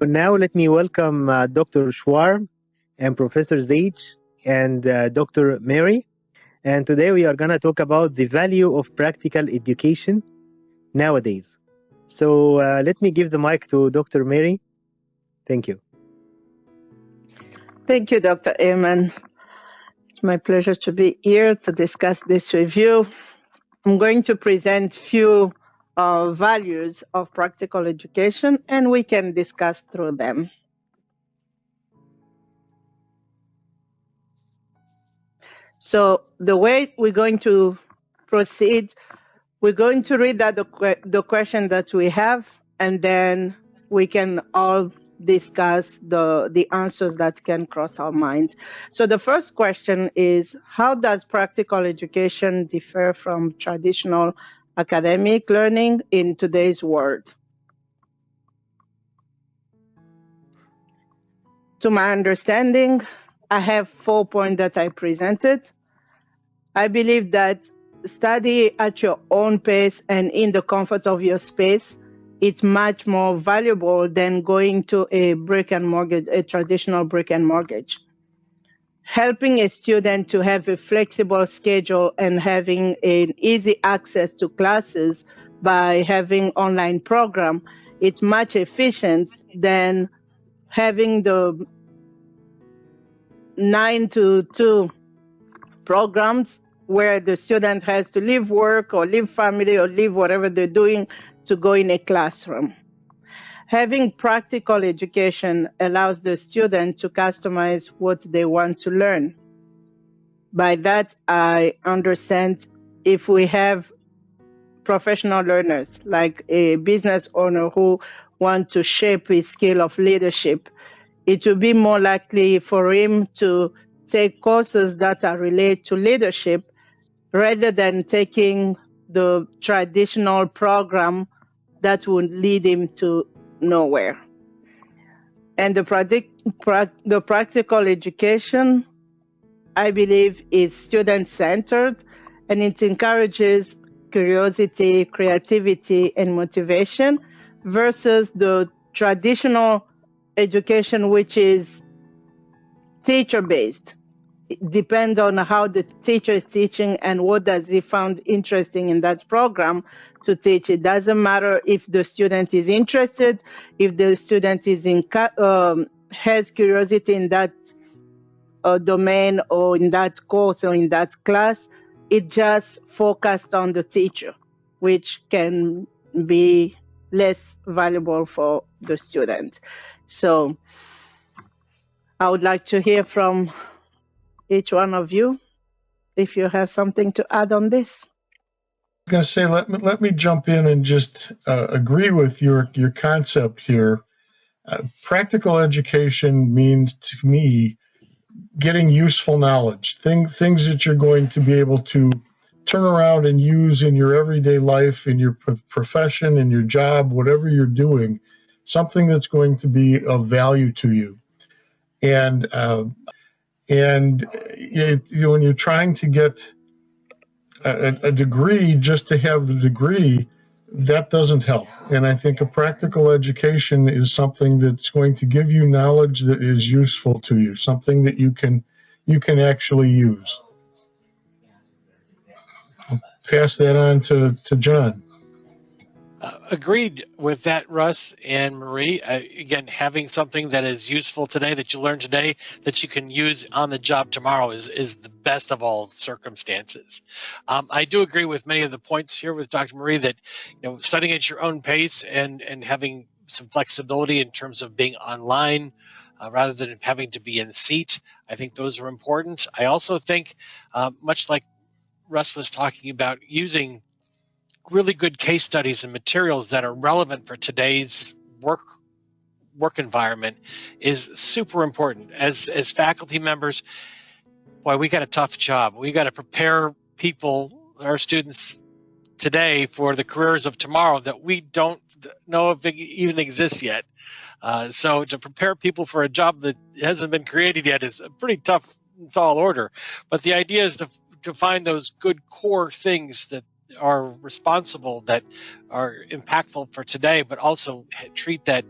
Now let me welcome Dr. Schwarm and Professor Zage and Dr. Mary. And today we are going to talk about the value of practical education nowadays. So let me give the mic to Dr. Mary. Thank you. Thank you, Dr. Ayman. It's my pleasure to be here to discuss this review. I'm going to present few values of practical education, and we can discuss through them. So the way we're going to proceed, we're going to read out the question that we have, and then we can all discuss the answers that can cross our mind. So the first question is, how does practical education differ from traditional academic learning in today's world? To my understanding, I have 4 points that I presented. I believe that study at your own pace and in the comfort of your space, it's much more valuable than going to a traditional brick and mortgage. Helping a student to have a flexible schedule and having an easy access to classes by having online program, it's much efficient than having the 9 to 2 programs where the student has to leave work or leave family or leave whatever they're doing to go in a classroom. Having practical education allows the student to customize what they want to learn. By that, I understand if we have professional learners, like a business owner who wants to shape his skill of leadership, it will be more likely for him to take courses that are related to leadership rather than taking the traditional program that would lead him to nowhere. And the practical education, I believe, is student-centered, and it encourages curiosity, creativity, and motivation versus the traditional education, which is teacher-based. It depends on how the teacher is teaching and what does he found interesting in that program to teach. It doesn't matter if the student is interested, if the student is has curiosity in that domain or in that course or in that class. It just focused on the teacher, which can be less valuable for the student. So I would like to hear from each one of you if you have something to add on this. I was going to say, let me jump in and just agree with your concept here. Practical education means to me getting useful knowledge, things that you're going to be able to turn around and use in your everyday life, in your profession, in your job, whatever you're doing, something that's going to be of value to you. And when you're trying to get a degree just to have the degree, that doesn't help. And I think a practical education is something that's going to give you knowledge that is useful to you, something that you can actually use. I'll pass that on to John. Agreed with that, Russ and Marie. Again, having something that is useful today, that you learn today, that you can use on the job tomorrow is the best of all circumstances. I do agree with many of the points here with Dr. Marie that studying at your own pace and having some flexibility in terms of being online rather than having to be in seat. I think those are important. I also think, much like Russ was talking about, using really good case studies and materials that are relevant for today's work environment is super important. As faculty members, boy, we got a tough job. We got to prepare people, our students today, for the careers of tomorrow that we don't know if it even exists yet. So to prepare people for a job that hasn't been created yet is a pretty tough, tall order. But the idea is to find those good core things that are responsible, that are impactful for today, but also treat that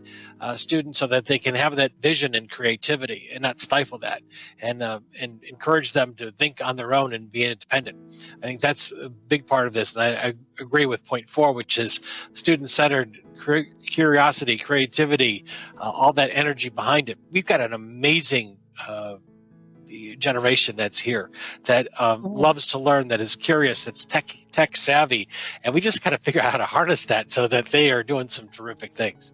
student so that they can have that vision and creativity and not stifle that, and encourage them to think on their own and be independent. I think that's a big part of this, and I agree with point 4, which is student-centered curiosity, creativity, all that energy behind it. We've got an amazing generation that's here, that loves to learn, that is curious, that's tech savvy, and we just got to figure out how to harness that so that they are doing some terrific things.